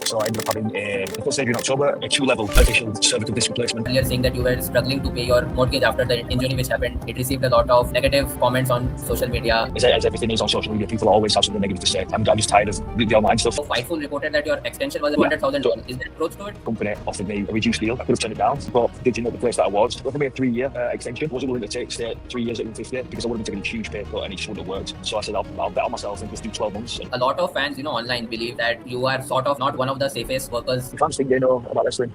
So I ended up having the first surgery in October, a 2-level artificial cervical disc replacement. Earlier saying that you were struggling to pay your mortgage after the injury which happened. It received a lot of negative comments on social media. As everything is on social media, people always have something negative to say. I'm just tired of the online stuff. So Fightful reported that your extension was $200,000. Is there approach to it? The company offered me a reduced deal. I could have turned it down, but did you know the place that I was? Offered me a 3-year extension. I wasn't willing to stay 3 years at 150 because I would have been taking a huge pay cut and it just wouldn't have worked. So I said, I'll bet on myself and just do 12 months. A lot of fans, online believe that you are sort of not one of the safest workers. Fans think they know about wrestling.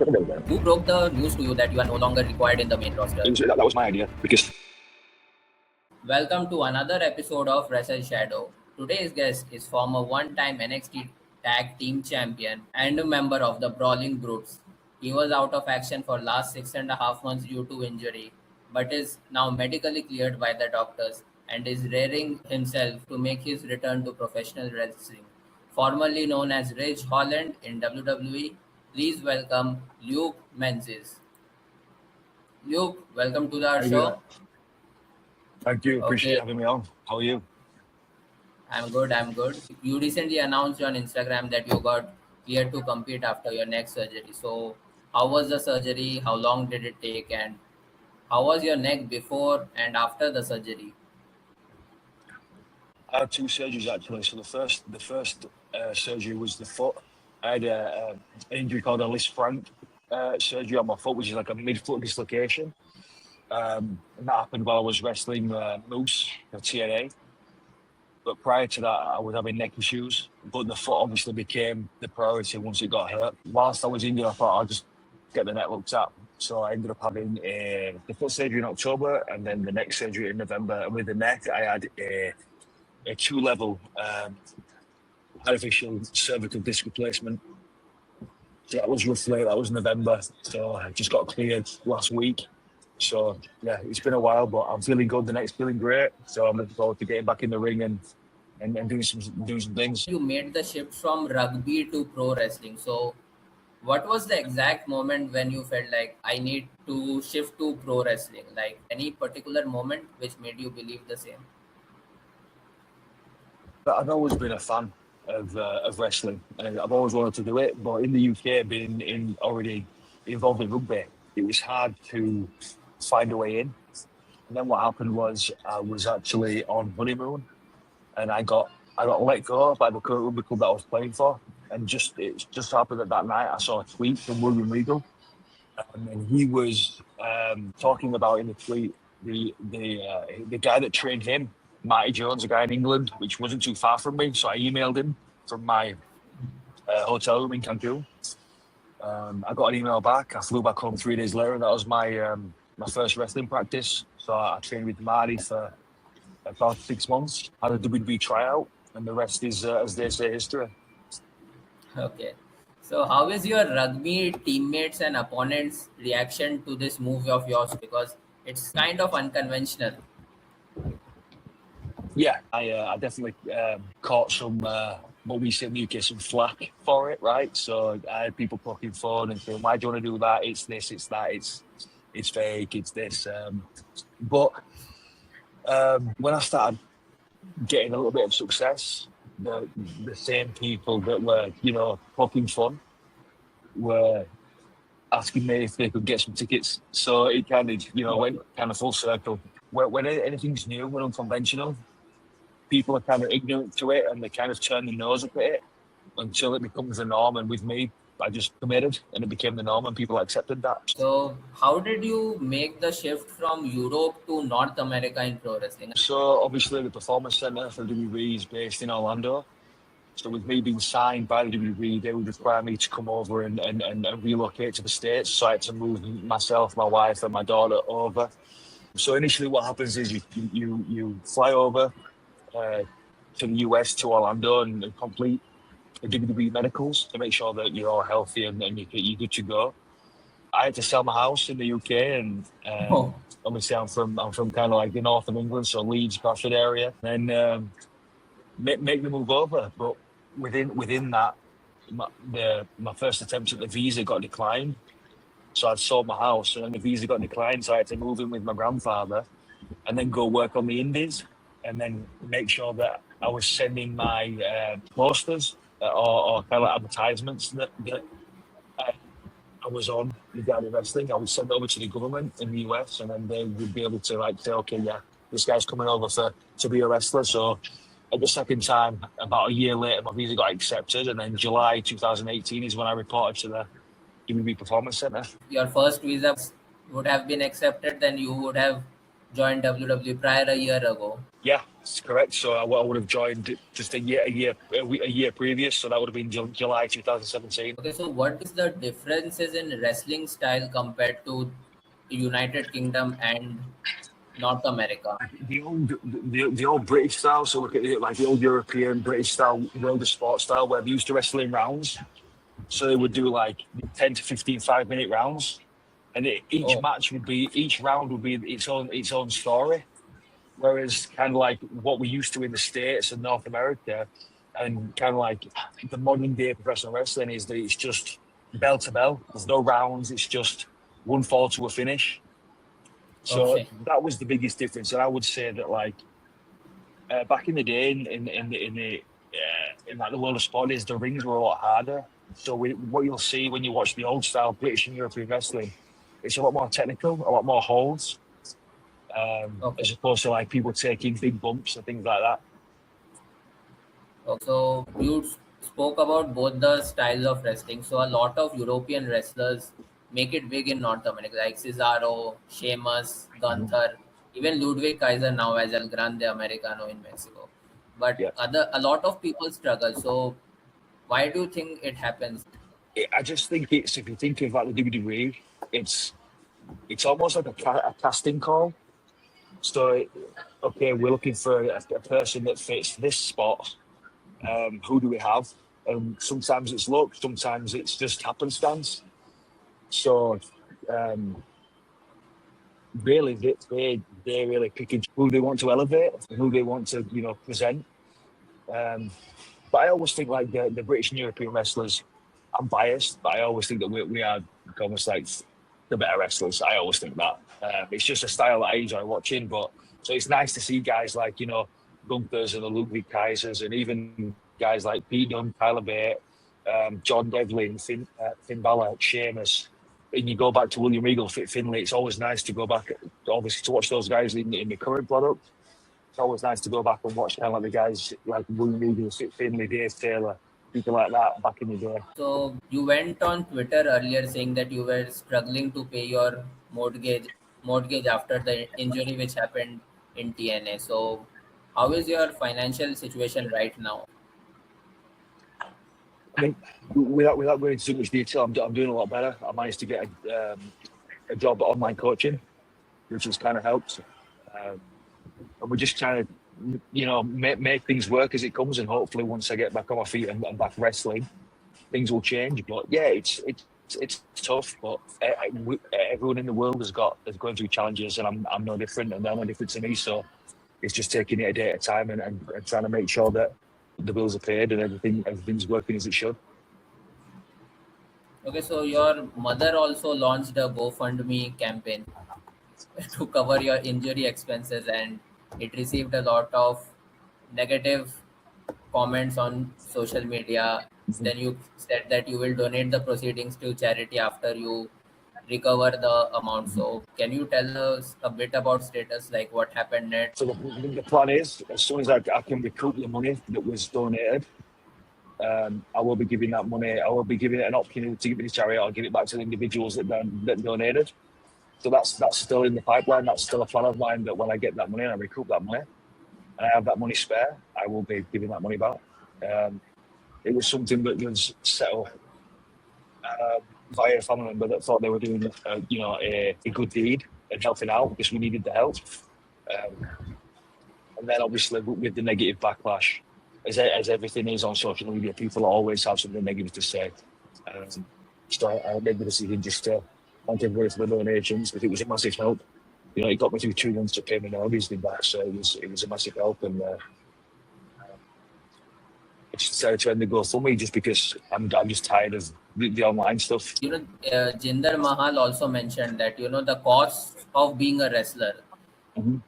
Who broke the news to you that you are no longer required in the main roster? That was my idea because... Welcome to another episode of Wrestleshadow. Today's guest is former one-time NXT Tag Team Champion and a member of the Brawling Brutes. He was out of action for last 6.5 months due to injury, but is now medically cleared by the doctors and is raring himself to make his return to professional wrestling. Formerly known as Ridge Holland in WWE, please welcome Luke Menzies. Luke, welcome to our show. Thank you. Appreciate having me on. How are you? I'm good. You recently announced on Instagram that you got cleared to compete after your neck surgery. So how was the surgery? How long did it take? And how was your neck before and after the surgery? I had 2 surgeries actually. So the first surgery was the foot. I had an injury called a Lisfranc surgery on my foot, which is like a mid-foot dislocation. And that happened while I was wrestling Moose of TNA. But prior to that, I was having neck issues. But the foot obviously became the priority once it got hurt. Whilst I was injured, I thought I'd just get the neck looked at. So I ended up having the foot surgery in October and then the neck surgery in November. And with the neck, I had a 2-level artificial cervical disc replacement. So that was November. So I just got cleared last week. So yeah, it's been a while, but I'm feeling good. The neck's feeling great. So I'm looking forward to getting back in the ring and doing some things. You made the shift from rugby to pro wrestling. So what was the exact moment when you felt like I need to shift to pro wrestling? Like any particular moment which made you believe the same? I've always been a fan of wrestling, and I've always wanted to do it. But in the UK, being already involved in rugby, it was hard to find a way in. And then what happened was I was actually on honeymoon, and I got let go by the current rugby club that I was playing for. And it just happened that night I saw a tweet from William Regal, and he was talking about in the tweet the guy that trained him, Matty Jones, a guy in England, which wasn't too far from me. So I emailed him from my hotel room in Cancun. I got an email back. I flew back home 3 days later, and that was my first wrestling practice. So I trained with Marty for about 6 months. Had a WWE tryout, and the rest is, as they say, history. Okay. So how is your rugby teammates and opponents' reaction to this move of yours? Because it's kind of unconventional. Yeah, I definitely caught some, what we say in the UK, some flack for it, right? So I had people poking fun and saying, why do you want to do that? It's this, it's that, it's fake, it's this. But when I started getting a little bit of success, the same people that were, poking fun were asking me if they could get some tickets. So it kind of, went kind of full circle. When anything's new, when unconventional, people are kind of ignorant to it and they kind of turn their nose up at it until it becomes the norm. And with me, I just committed and it became the norm and people accepted that. So how did you make the shift from Europe to North America in pro wrestling? So obviously the Performance Center for WWE is based in Orlando. So with me being signed by the WWE, they would require me to come over and relocate to the States. So I had to move myself, my wife and my daughter over. So initially what happens is you fly over to the US, to Orlando, and complete the WWE medicals to make sure that you're all healthy and you're good to go. I had to sell my house in the UK, and obviously I'm from kind of like the north of England, so Leeds, Bradford area, and make the move over. But within that, my first attempt at the visa got declined. So I'd sold my house, and then the visa got declined, so I had to move in with my grandfather and then go work on the Indies and then make sure that I was sending my posters or kind of advertisements that uh, I was on regarding wrestling. I would send it over to the government in the US, and then they would be able to like say, okay, yeah, this guy's coming over to be a wrestler. So at the second time, about a year later, my visa got accepted, and then July 2018 is when I reported to the WWE Performance Center. Your first visa would have been accepted, then you would have joined WWE prior a year ago. Yeah, that's correct. So I would have joined just a year previous. So that would have been July 2017. Okay, so what is the differences in wrestling style compared to United Kingdom and North America? The old British style. So look at it like the old European British style, world of sport style, where they used to wrestle in rounds. So they would do like 10 to 15 5-minute rounds, and each round would be its own story. Whereas kind of like what we used to in the States and North America, and kind of like the modern day professional wrestling is that it's just bell to bell. There's no rounds. It's just one fall to a finish. So that was the biggest difference. And I would say that like back in the day in like the world of sport is the rings were a lot harder. So what you'll see when you watch the old style British and European wrestling, it's a lot more technical, a lot more holds. As opposed to like people taking big bumps and things like that. So you spoke about both the styles of wrestling. So a lot of European wrestlers make it big in North America, like Cesaro, Sheamus, Gunther, even Ludwig Kaiser now as El Grande Americano in Mexico. But a lot of people struggle. So why do you think it happens? I just think it's, if you think of like the WWE, it's almost like a casting call. So, okay, we're looking for a person that fits this spot. Who do we have? Sometimes it's luck, sometimes it's just happenstance. So, really, they really pick who they want to elevate, who they want to, present. But I always think like the British and European wrestlers, I'm biased, but I always think that we are almost like the better wrestlers. I always think that. It's just a style that I enjoy watching, but so it's nice to see guys like, Gunther's and the Ludwig Kaisers, and even guys like Pete Dunne, Tyler Bate, John Devlin, Finn Balor, Sheamus, and you go back to William Regal, Fit Finlay. It's always nice to go back, obviously, to watch those guys in the current product. It's always nice to go back and watch kind of like the guys like William Regal, Fit Finlay, Dave Taylor, people like that back in the day. So you went on Twitter earlier saying that you were struggling to pay your mortgage after the injury which happened in TNA. So how is your financial situation right now? I mean, without going into too much detail, I'm doing a lot better. I managed to get a job at online coaching, which has kind of helped. And we're just trying to, make things work as it comes. And hopefully once I get back on my feet and back wrestling, things will change. But yeah, it's tough. But everyone in the world is going through challenges, and I'm no different, and they're no different to me. So it's just taking it a day at a time and trying to make sure that the bills are paid and everything's working as it should. Okay, so your mother also launched a GoFundMe campaign to cover your injury expenses, and it received a lot of negative comments on social media. Then you said that you will donate the proceedings to charity after you recover the amount. So can you tell us a bit about status, like what happened next? So the plan is, as soon as I can recoup the money that was donated, I will be giving that money. I will be giving it an option to give it to charity. I'll give it back to the individuals that donated. So that's still in the pipeline. That's still a plan of mine, that when I get that money and I recoup that money, and I have that money spare, I will be giving that money back. It was something that was set up via a family member that thought they were doing, a good deed and helping out because we needed the help. And then obviously with the negative backlash, as everything is on social media, people always have something negative to say. So I made the decision just to thank everybody for the donations, because it was a massive help. It got me through 2 months to pay my mortgage back, so it was a massive help. And I just decided to end the GoFundMe just because I'm just tired of the online stuff. Jinder Mahal also mentioned that the cost of being a wrestler,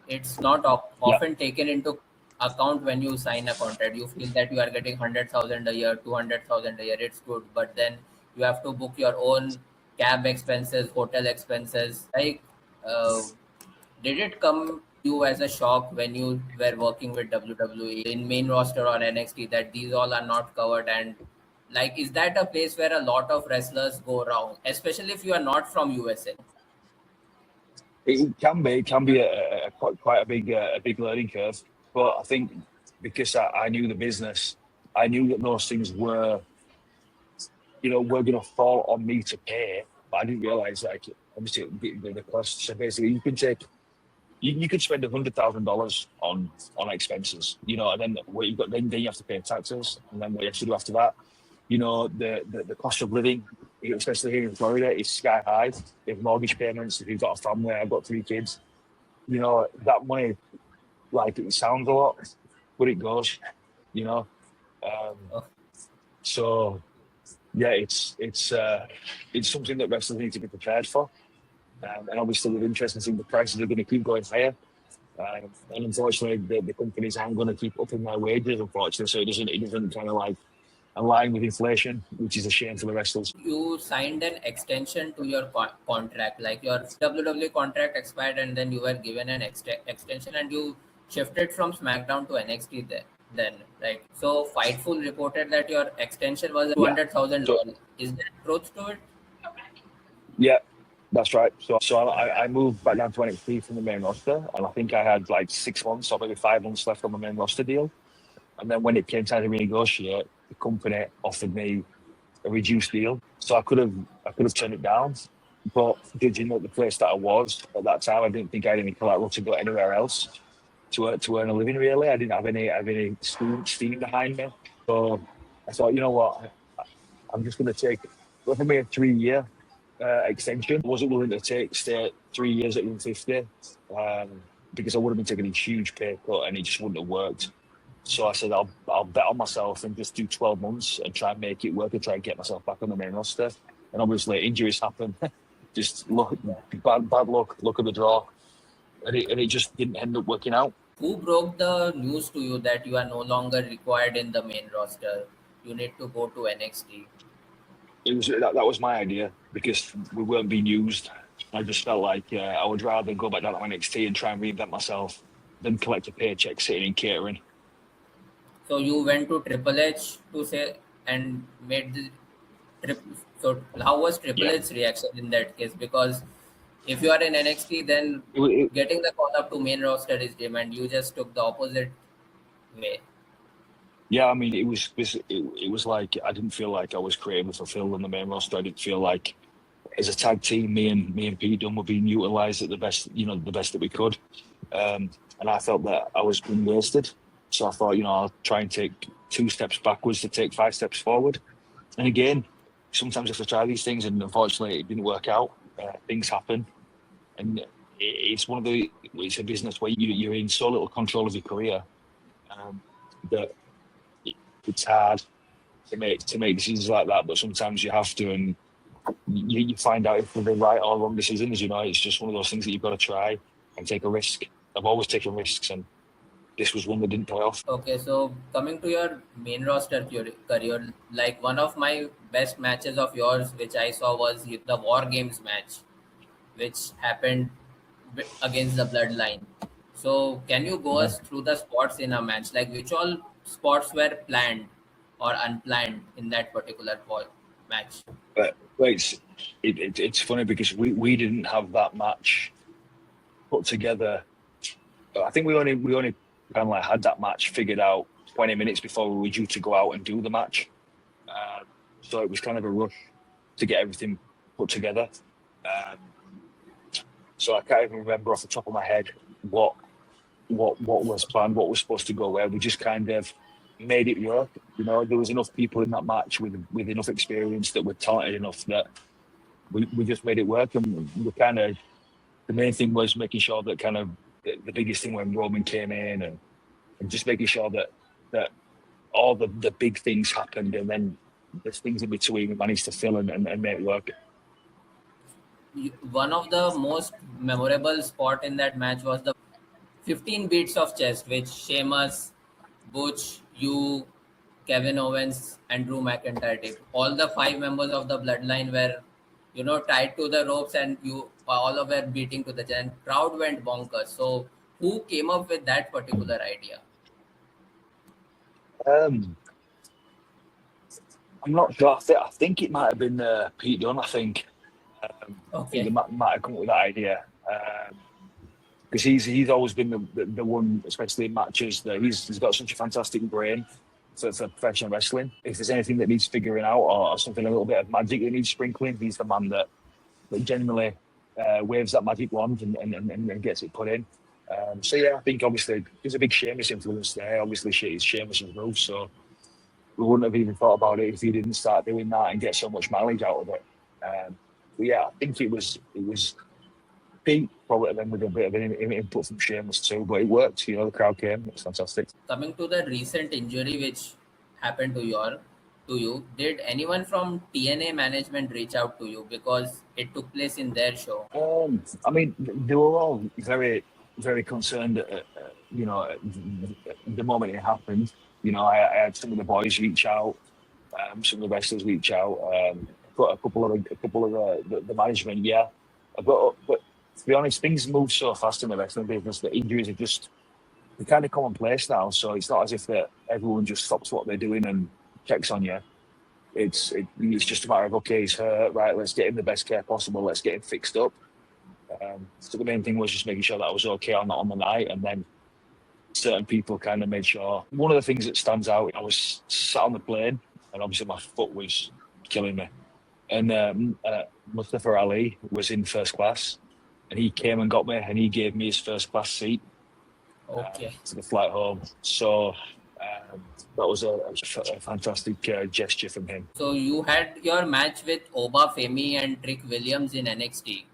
it's not often taken into account when you sign a contract? You feel that you are getting 100,000 a year, 200,000 a year. It's good, but then you have to book your own cab expenses, hotel expenses. Like, uh, did it come to you as a shock when you were working with WWE in main roster or NXT that these all are not covered? And like, is that a place where a lot of wrestlers go wrong, especially if you are not from USA? It can be quite a big learning curve. But I think because I knew the business, I knew that those things were going to fall on me to pay. But I didn't realize, like, obviously the cost. So basically, you could spend $100,000 on expenses, and then what you've got, then you have to pay taxes, and then what you have to do after that, the cost of living, especially here in Florida, is sky high. You have mortgage payments. If you've got a family, I've got 3 kids. That money, like, it sounds a lot, but it goes. You know, um, Oh, so yeah, it's something that wrestlers need to be prepared for. And obviously, with interest, I think the prices are going to keep going higher. And unfortunately, the companies aren't going to keep upping their wages, unfortunately. So it doesn't kind of like align with inflation, which is a shame for the wrestlers. you signed an extension to your contract, like your WWE contract expired, and then you were given an extension, and you shifted from SmackDown to NXT there. Then, right? So, Fightful reported that your extension was two Yeah. hundred thousand So dollars. Is there truth to it? yeah, that's right. So I moved back down to NXT from the main roster, and I think I had like 6 months or maybe 5 months left on the main roster deal. And then when it came time to renegotiate, the company offered me a reduced deal. So I could have turned it down. But judging at the place that I was at that time, I didn't think I had any collateral to go anywhere else to earn a living. Really, I didn't have any steam behind me. So I thought, you know what, I'm just going to take. If I made a 3 year extension, I wasn't willing to stay 3 years at 150 because I would have been taking a huge pay cut and it just wouldn't have worked. So I said, I'll bet on myself and just do 12 months and try and make it work and try and get myself back on the main roster. And obviously, injuries happen. Just bad luck of the draw, and it just didn't end up working out. Who broke the news to you that you are no longer required in the main roster? You need to go to NXT. That was my idea because we weren't being used. I just felt like I would rather go back down to NXT and try and reinvent myself than collect a paycheck sitting in catering. So you went to Triple H to say and made the trip. So how was Triple Yeah, H's reaction in that case? Because if you are in NXT, then it, wa- it, getting the call up to main roster is demand. You just took the opposite way. yeah. I mean, it was like I didn't feel like I was creatively fulfilled in the main roster. I didn't feel like as a tag team, me and Pete Dunne were being utilised at the best, the best that we could. And I felt that I was being wasted. So I thought, I'll try and take 2 steps backwards to take 5 steps forward. And again, sometimes you have to try these things, and unfortunately, it didn't work out. Things happen, and it's a business where you're in so little control of your career um, that it's hard to make decisions like that. But sometimes you have to, and you find out if they're right or wrong decisions. It's just one of those things that you've got to try and take a risk. I've always taken risks, and this was one that didn't pay off. Okay, so coming to your main roster career, like one of my best matches of yours, which I saw was the War Games match, which happened against the Bloodline. So, can you go Mhm. us through the spots in a match? Like, which all spots were planned or unplanned in that particular match? But it's funny because we didn't have that match put together. I think we only kind of like had that match figured out 20 minutes before we were due to go out and do the match. Uh, so it was kind of a rush to get everything put together. Um, so I can't even remember off the top of my head what was planned, what was supposed to go where. We just kind of made it work. There was enough people in that match with enough experience that were talented enough that we just made it work. And we kind of, the main thing was making sure that kind of the biggest thing when Roman came in and just making sure that all the big things happened, and then there's things in between we managed to fill and make work. One of the most memorable spot in that match was the 15 beats of chest, which Sheamus, Butch, you, Kevin Owens, and Drew McIntyre did. All the five members of the Bloodline were, tied to the ropes, and you all of were beating to the chest. And crowd went bonkers. So, who came up with that particular idea? Um, I'm not sure. I think it might have been Pete Dunne. I think they Okay. might have come up with that idea. Because he's always been the one, especially in matches, that he's got such a fantastic brain for professional wrestling. If there's anything that needs figuring out or something, a little bit of magic that needs sprinkling, he's the man that genuinely waves that magic wand and gets it put in. So yeah, I think obviously there's a big Sheamus influence there. Obviously, it's Sheamus's move, so we wouldn't have even thought about it if he didn't start doing that and get so much mileage out of it. But yeah, I think it was Pete probably then with a bit of an input from Sheamus too, but it worked. The crowd came. It's fantastic. Coming to the recent injury which happened to you, did anyone from TNA management reach out to you because it took place in their show? I mean, they were all very, very concerned. The moment it happened, I had some of the boys reach out, some of the wrestlers reach out, but a couple of the management, yeah. But to be honest, things move so fast in the wrestling business that injuries are just they're kind of commonplace now. So it's not as if that everyone just stops what they're doing and checks on you. It's just a matter of, okay, he's hurt, right? Let's get him the best care possible. Let's get him fixed up. So the main thing was just making sure that I was okay on the night, and then certain people kind of made sure. One of the things that stands out, I was sat on the plane, and obviously my foot was killing me, and Mustafa Ali was in first class, and he came and got me, and he gave me his first class seat Okay. to the flight home. So that was a fantastic gesture from him. So you had your match with Oba Femi and Trick Williams in NXT.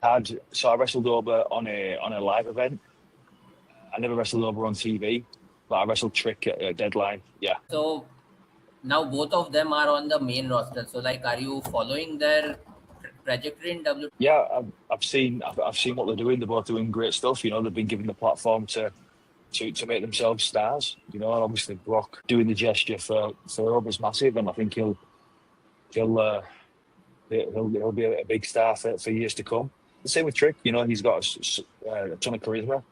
So I wrestled over on a live event. I never wrestled over on TV, but I wrestled Trick at a Deadline. Yeah. So now both of them are on the main roster. So like, are you following their trajectory in WWE? Yeah, I've seen what they're doing. They're both doing great stuff. They've been given the platform to make themselves stars. And obviously Brock doing the gesture for Rob is massive, and I think he'll be a big star for years to come. The same with Trick. He's got a ton of charisma,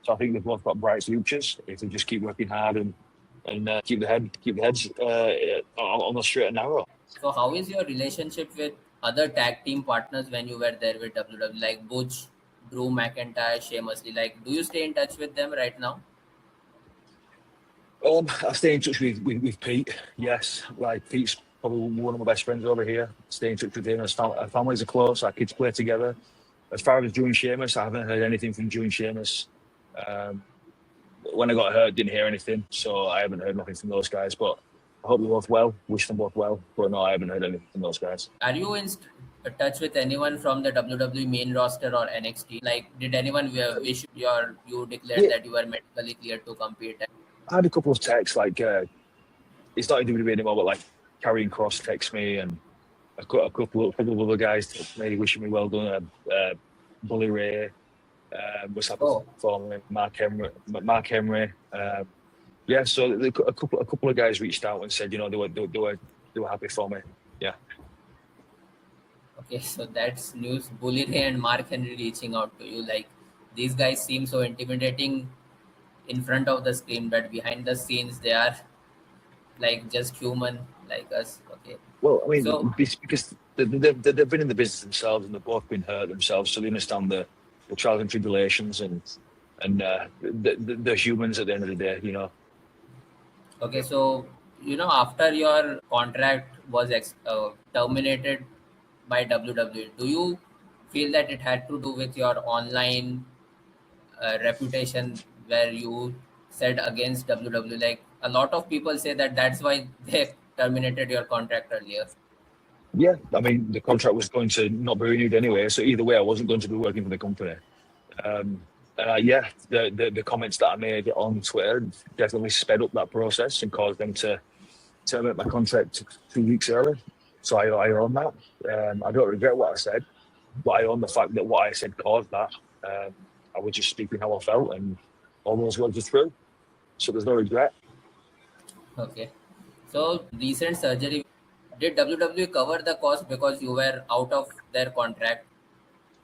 so I think they've both got bright futures if they just keep working hard and keep the heads on the straight and narrow. So how is your relationship with other tag team partners when you were there with WWE, like Butch, Drew McIntyre, Sheamus Lee? Like, do you stay in touch with them right now? I stay in touch with Pete. Yes, like Pete's probably one of my best friends over here. Stay in touch with him. Our families are close. Our kids play together. As far as Drew and Sheamus, I haven't heard anything from Drew and Sheamus. When I got hurt, didn't hear anything, so I haven't heard nothing from those guys. But I hope they're both well. Wish them both well. But no, I haven't heard anything from those guys. Are you in touch with anyone from the WWE main roster or NXT? Like, did anyone wish you declared Yeah. that you were medically cleared to compete? I had a couple of texts, like it's not in WWE anymore, but like Karrion Kross texts me, and a couple of other guys text me wishing me well done. Bully Ray was happy for me. Mark Henry. Yeah, so a couple of guys reached out and said, they were happy for me. Yeah. Okay, so that's news. Bully Ray and Mark Henry reaching out to you. Like, these guys seem so intimidating in front of the screen, but behind the scenes they are like just human like us. Okay. Well, I mean, So because they've been in the business themselves, and they've both been hurt themselves, so they understand the trials and tribulations, and they're humans at the end of the day. okay, so after your contract was terminated by WWE, do you feel that it had to do with your online reputation where you said against WWE? Like, a lot of people say that that's why they terminated your contract earlier. Yeah, I mean, the contract was going to not be renewed anyway, so either way, I wasn't going to be working for the company. Yeah, the comments that I made on Twitter definitely sped up that process and caused them to terminate my contract 2 weeks early. So I own that. I don't regret what I said, but I own the fact that what I said caused that. I was just speaking how I felt, and all those words are true. So there's no regret. Okay. So recent surgery, did WWE cover the cost because you were out of their contract?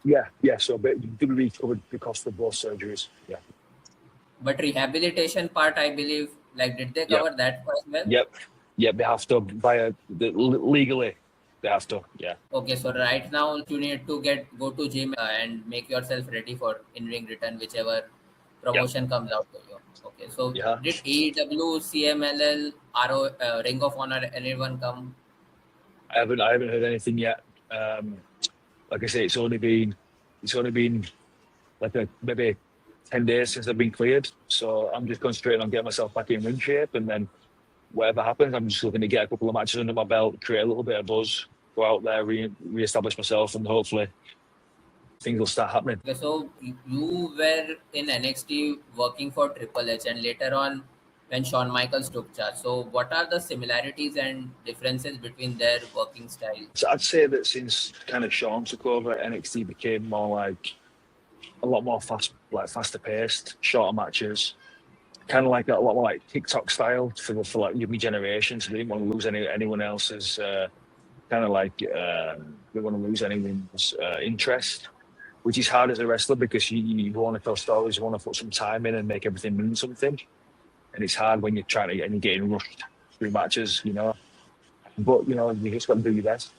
Yeah. So WWE covered the cost of both surgeries. Yeah. But rehabilitation part, I believe, like did they Yep. cover that as well? Yep. They have to legally. They have to. Yeah. Okay, so right now you need to go to gym and make yourself ready for in-ring return, whichever Yep. promotion comes out to you. Okay, so Yeah. did AEW, CMLL, RO, Ring of Honor, anyone come? I haven't heard anything yet. Like I say, it's only been like maybe 10 days since I've been cleared. So I'm just concentrating on getting myself back in ring shape, and then whatever happens, I'm just looking to get a couple of matches under my belt, create a little bit of buzz, go out there, re-establish myself, and hopefully things will start happening. Okay, so you were in NXT working for Triple H, and later on, when Shawn Michaels took charge. So, what are the similarities and differences between their working style? So I'd say that since kind of Shawn took over, NXT became more like a lot more faster paced, shorter matches, kind of like a lot more like TikTok style for like your generation. So they didn't want to lose anyone else's kind of like they want to lose anyone's interest, which is hard as a wrestler because you want to tell stories, you want to put some time in and make everything mean something, and it's hard when you're trying to and you're getting rushed through matches, But you just got to do your best.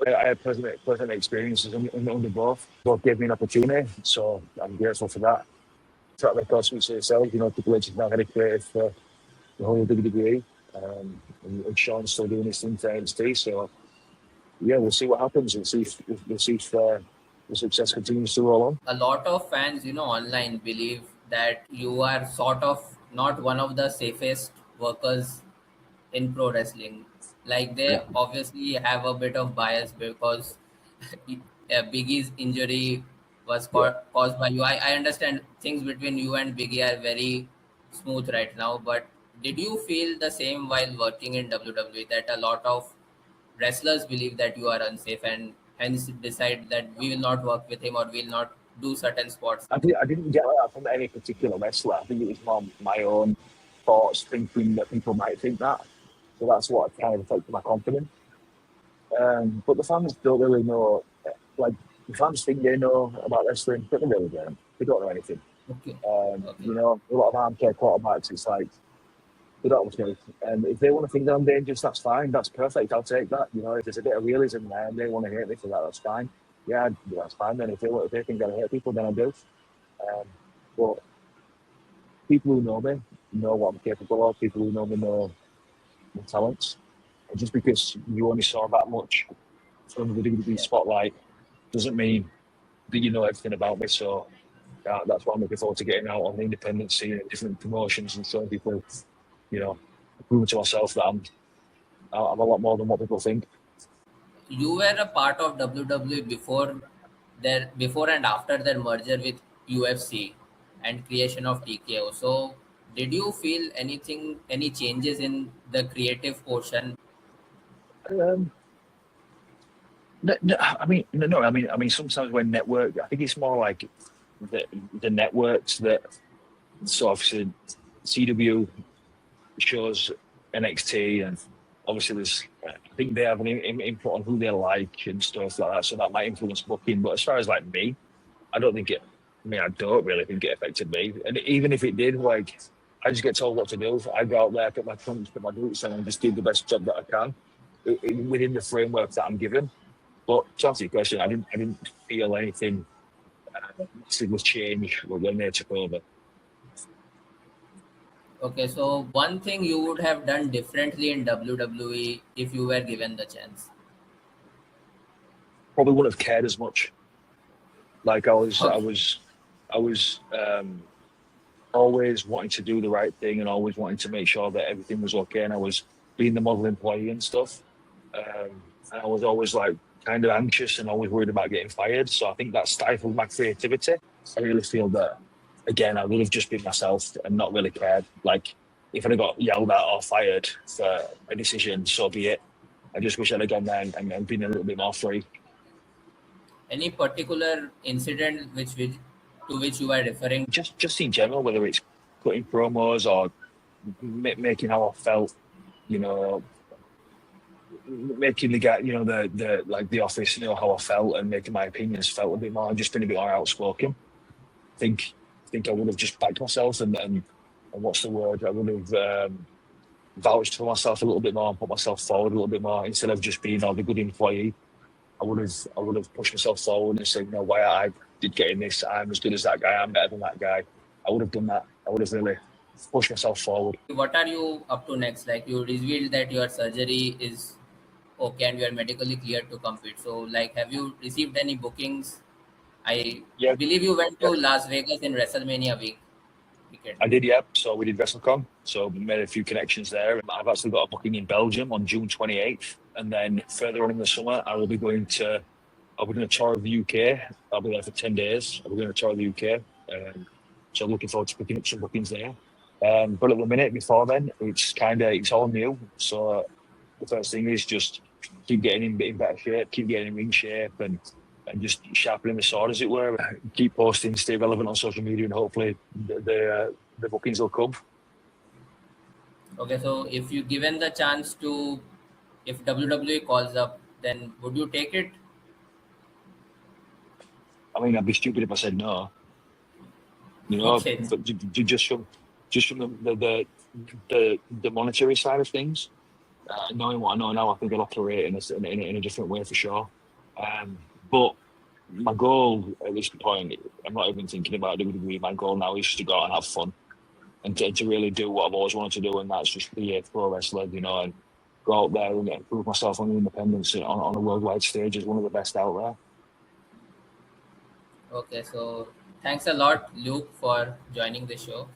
I had pleasant experiences under both. Both gave me an opportunity, so I'm grateful for that. Track record speaks for itself. Triple H is now head of creative for the whole WWE, and Shawn's still doing his thing for NXT. So yeah, we'll see what happens. We'll see if the success continues to roll on. A lot of fans, online believe that you are sort of not one of the safest workers in pro wrestling. Like Yeah. they obviously have a bit of bias because Biggie's injury was Yeah. caused by you. I understand things between you and Biggie are very smooth right now, but did you feel the same while working in WWE that a lot of wrestlers believe that you are unsafe and hence decide that we will not work with him or will not do certain spots? I didn't get that from any particular wrestler. I think it was more my own thoughts, thinking that people might think that. So that's what kind of affected my confidence. But the fans don't really know. Like the fans think they know about wrestling, but they really don't. They don't know anything. Okay. A lot of armchair quarterbacks. It's like they don't know. And if they want to think that I'm dangerous, that's fine. That's perfect. I'll take that. If there's a bit of realism there and they want to hate me for that, that's fine. Yeah, that's fine. Then if they think I hate people, then I do. But people who know me know what I'm capable of. People who know me know my talents. And just because you only saw that much from the WWE spotlight doesn't mean that you know everything about me. So that's why I'm looking forward to getting out on the independent scene and different promotions and showing people, proving to myself that I'm a lot more than what people think. You were a part of WWE before and after their merger with UFC and creation of TKO. So did you feel any changes in the creative portion? Um, no, I mean, no. I mean, sometimes when network, I think it's more like the networks that. So obviously, CW shows NXT, and obviously I think they have an input on who they like and stuff like that. So that might influence booking. But as far as like me, I don't think it. I mean, I don't really think it affected me. And even if it did, like, I just get told what to do. I go out there, put my trunks, put my boots on, and just do the best job that I can within the framework that I'm given. But to answer your question, I didn't feel anything was change when they took over. Okay, so one thing you would have done differently in WWE if you were given the chance. Probably wouldn't have cared as much. Like I was always wanting to do the right thing and always wanting to make sure that everything was okay. And I was being the model employee and stuff. And I was always like kind of anxious and always worried about getting fired. So I think that stifled my creativity. I really feel that, again, I would have just been myself and not really cared. Like if I'd have got yelled at or fired for a decision, so be it. I just wish I'd have gone there and been a little bit more free. Any particular incident which to which you are referring? Just in general, whether it's cutting promos or making how I felt, you know, making the guy, you know, the like the office, you know, how I felt and making my opinions felt a bit more, and just been a bit more outspoken. Think I would have just backed myself and what's the word? I would have vouched for myself a little bit more and put myself forward a little bit more instead of just being the good employee. I would have pushed myself forward and said, you know, why I did getting this, I'm as good as that guy, I'm better than that guy. I would have done that. I would have really pushed myself forward. What are you up to next? Like you revealed that your surgery is okay and you are medically cleared to compete. So like, have you received any bookings? I Yeah, believe you went to yeah. Las Vegas in WrestleMania weekend. I did, yeah. So we did WrestleCon. So we made a few connections there. I've actually got a booking in Belgium on June 28th. And then further on in the summer, I'll be going to tour of the UK. I'll be there for 10 days. I'll be going to tour of the UK. So looking forward to picking up some bookings there. But at the minute, before then, it's all new. So the first thing is just keep getting in better shape, keep getting in ring shape, and just sharpening the sword, as it were. Keep posting, stay relevant on social media, and hopefully the bookings will come. Okay, so if you given the chance to, if WWE calls up, then would you take it? I mean, I'd be stupid if I said no. You know, Okay, but just from the monetary side of things, knowing what I know now, I think I'll operate in a different way for sure. But my goal at this point, I'm not even thinking about WWE. My goal now is just to go out and have fun and to really do what I've always wanted to do, and that's just be a pro wrestler, you know, and go out there and prove myself on the independence on a worldwide stage as one of the best out there. okay. So thanks a lot, Luke, for joining the show.